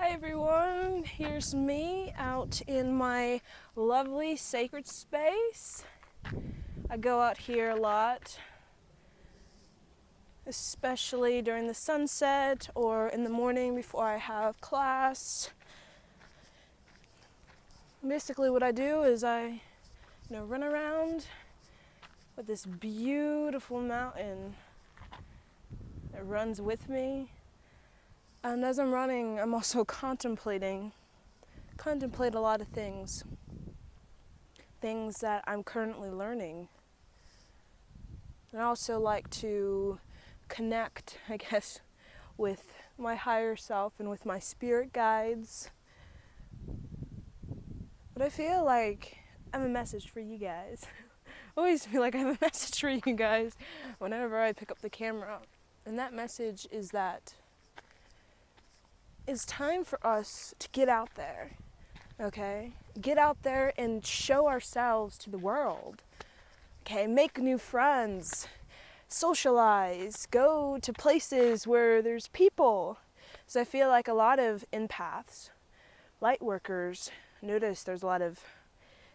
Hi everyone, here's me out in my lovely sacred space. I go out here a lot, especially during the sunset or in the morning before I have class. Basically what I do is I run around with this beautiful mountain that runs with me. And as I'm running, I'm also contemplate a lot of things that I'm currently learning. And I also like to connect, I guess, with my higher self and with my spirit guides. But I feel like I have a message for you guys. I always feel like I have a message for you guys whenever I pick up the camera. And that message is that it's time for us to get out there, okay? Get out there and show ourselves to the world, okay? Make new friends, socialize, go to places where there's people. So I feel like a lot of empaths, light workers, notice there's a lot of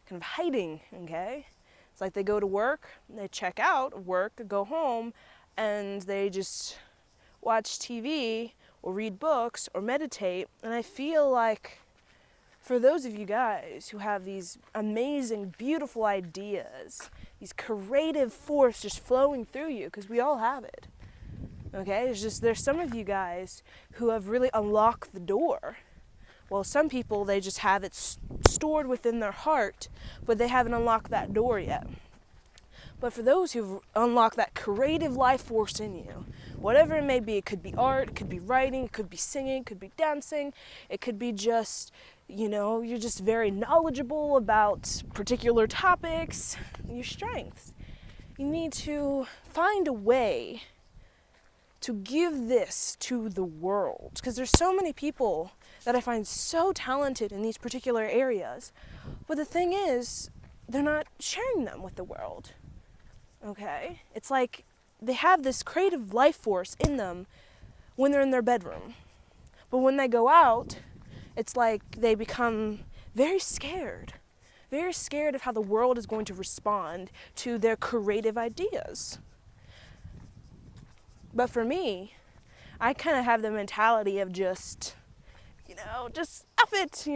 kind of hiding, okay? It's like they go to work, they check out of work, go home, and they just watch TV or read books or meditate. And I feel like for those of you guys who have these amazing, beautiful ideas, these creative force just flowing through you, because we all have it, okay? It's just there's some of you guys who have really unlocked the door. Well, some people, they just have it stored within their heart, but they haven't unlocked that door yet. But for those who've unlocked that creative life force in you, whatever it may be, it could be art, it could be writing, it could be singing, it could be dancing, it could be just, you're just very knowledgeable about particular topics, your strengths. You need to find a way to give this to the world, because there's so many people that I find so talented in these particular areas, but the thing is, they're not sharing them with the world. Okay? It's like they have this creative life force in them when they're in their bedroom. But when they go out, it's like they become very scared of how the world is going to respond to their creative ideas. But for me, I kind of have the mentality of just up it,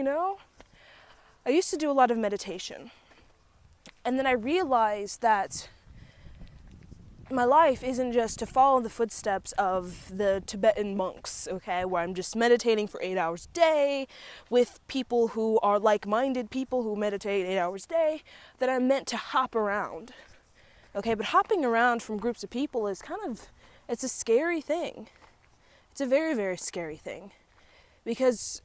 I used to do a lot of meditation. And then I realized that my life isn't just to follow the footsteps of the Tibetan monks, okay, where I'm just meditating for 8 hours a day with people who are like-minded people who meditate 8 hours a day, that I'm meant to hop around, okay? But hopping around from groups of people is it's a scary thing. It's a very, very scary thing, because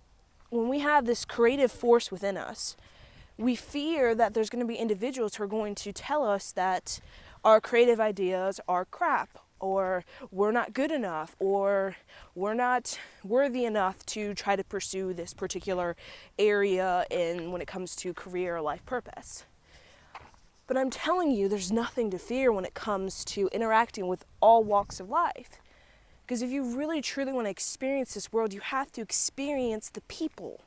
when we have this creative force within us, we fear that there's going to be individuals who are going to tell us that our creative ideas are crap, or we're not good enough, or we're not worthy enough to try to pursue this particular area when it comes to career or life purpose. But I'm telling you, there's nothing to fear when it comes to interacting with all walks of life. Because if you really truly want to experience this world, you have to experience the people,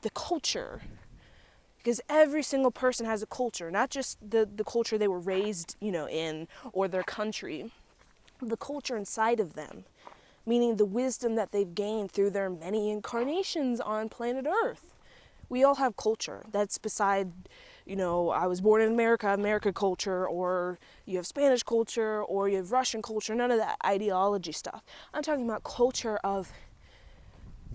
the culture. Because every single person has a culture, not just the culture they were raised, in, or their country. The culture inside of them, meaning the wisdom that they've gained through their many incarnations on planet Earth. We all have culture. That's beside, I was born in America culture, or you have Spanish culture, or you have Russian culture, none of that ideology stuff. I'm talking about culture of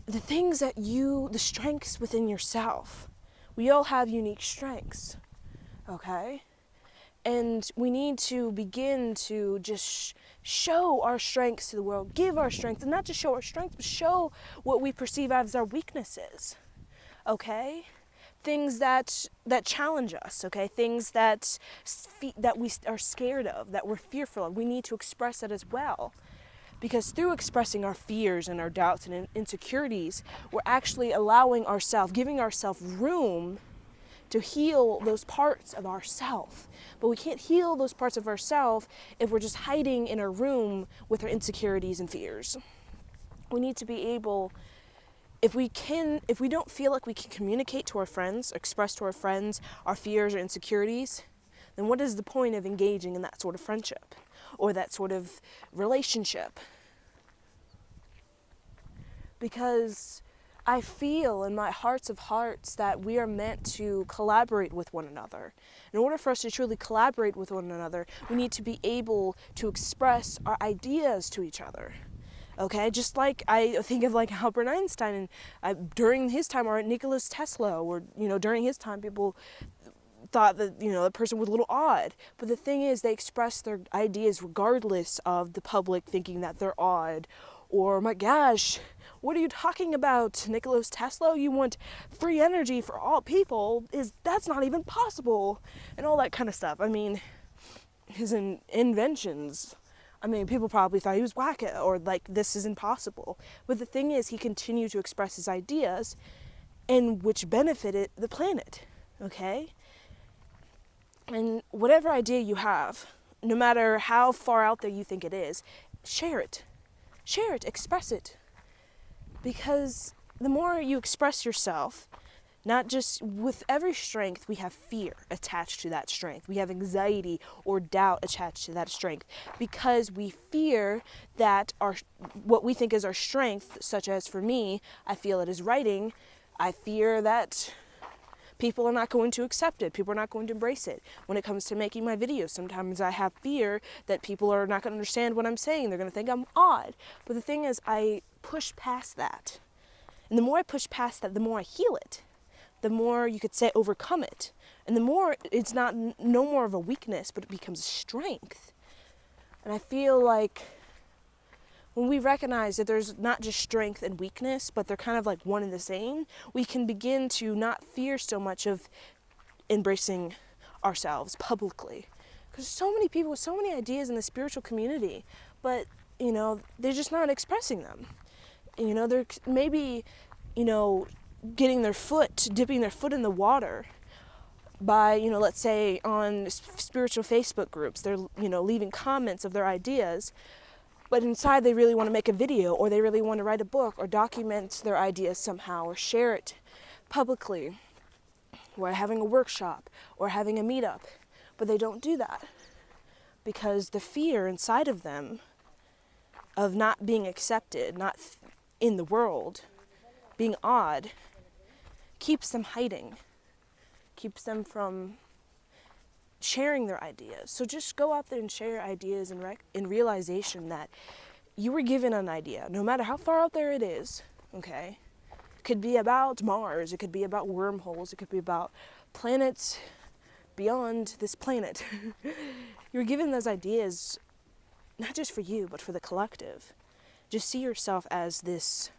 the things the strengths within yourself. We all have unique strengths, okay? And we need to begin to just show our strengths to the world, give our strengths, and not just show our strengths, but show what we perceive as our weaknesses, okay? Things that challenge us, okay? Things that we are scared of, that we're fearful of. We need to express that as well. Because through expressing our fears and our doubts and insecurities, we're actually giving ourselves room to heal those parts of ourselves. But we can't heal those parts of ourselves if we're just hiding in a room with our insecurities and fears. We need to be able if we don't feel like we can communicate to our friends, express to our friends our fears or insecurities, then what is the point of engaging in that sort of friendship or that sort of relationship? Because I feel in my hearts of hearts that we are meant to collaborate with one another. In order for us to truly collaborate with one another, we need to be able to express our ideas to each other. Okay, just like I think of like Albert Einstein and during his time, or Nikola Tesla, or during his time, people thought that the person was a little odd. But the thing is, they express their ideas regardless of the public thinking that they're odd, or my gosh, what are you talking about, Nikola Tesla? You want free energy for all people? That's not even possible, and all that kind of stuff. I mean, his inventions. I mean, people probably thought he was wacko or like this is impossible. But the thing is, he continued to express his ideas, and which benefited the planet. Okay? And whatever idea you have, no matter how far out there you think it is, share it. Share it, express it. Because the more you express yourself, not just with every strength, we have fear attached to that strength. We have anxiety or doubt attached to that strength because we fear that what we think is our strength, such as for me, I feel it is writing. I fear that people are not going to accept it. People are not going to embrace it. When it comes to making my videos, sometimes I have fear that people are not going to understand what I'm saying. They're going to think I'm odd. But the thing is, I push past that. And the more I push past that, the more I heal it. The more, you could say, overcome it. And the more it's no more of a weakness, but it becomes a strength. And I feel like when we recognize that there's not just strength and weakness, but they're kind of like one and the same, we can begin to not fear so much of embracing ourselves publicly. Because so many people with so many ideas in the spiritual community, but, they're just not expressing them. They're maybe, dipping their foot in the water by, let's say on spiritual Facebook groups, they're, leaving comments of their ideas, but inside they really want to make a video, or they really want to write a book, or document their ideas somehow, or share it publicly, or having a workshop, or having a meetup, but they don't do that because the fear inside of them of not being accepted, not in the world, being odd, keeps them hiding, keeps them from sharing their ideas. So just go out there and share your ideas in realization that you were given an idea, no matter how far out there it is, okay? It could be about Mars, it could be about wormholes, it could be about planets beyond this planet. You're given those ideas not just for you, but for the collective. Just see yourself as this,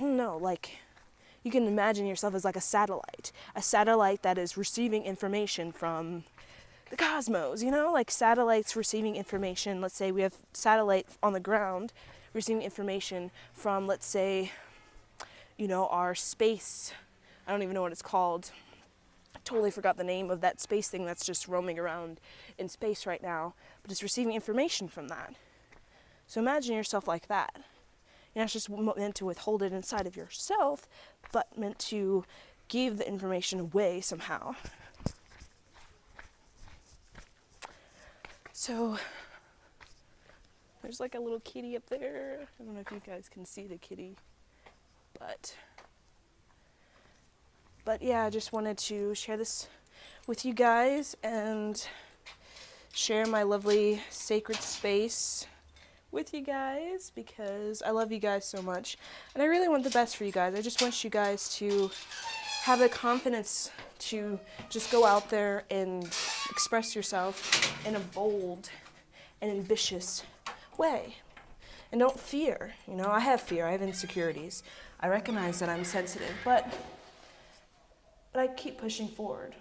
you can imagine yourself as like a satellite that is receiving information from the cosmos, like satellites receiving information. Let's say we have satellite on the ground receiving information from, let's say, our space. I don't even know what it's called. I totally forgot the name of that space thing that's just roaming around in space right now, but it's receiving information from that. So imagine yourself like that. You're not just meant to withhold it inside of yourself, but meant to give the information away somehow. So, there's like a little kitty up there. I don't know if you guys can see the kitty, but yeah, I just wanted to share this with you guys and share my lovely sacred space with you guys because I love you guys so much and I really want the best for you guys. I just want you guys to have the confidence to just go out there and express yourself in a bold and ambitious way. And don't fear. I have fear. I have insecurities. I recognize that I'm sensitive, but I keep pushing forward.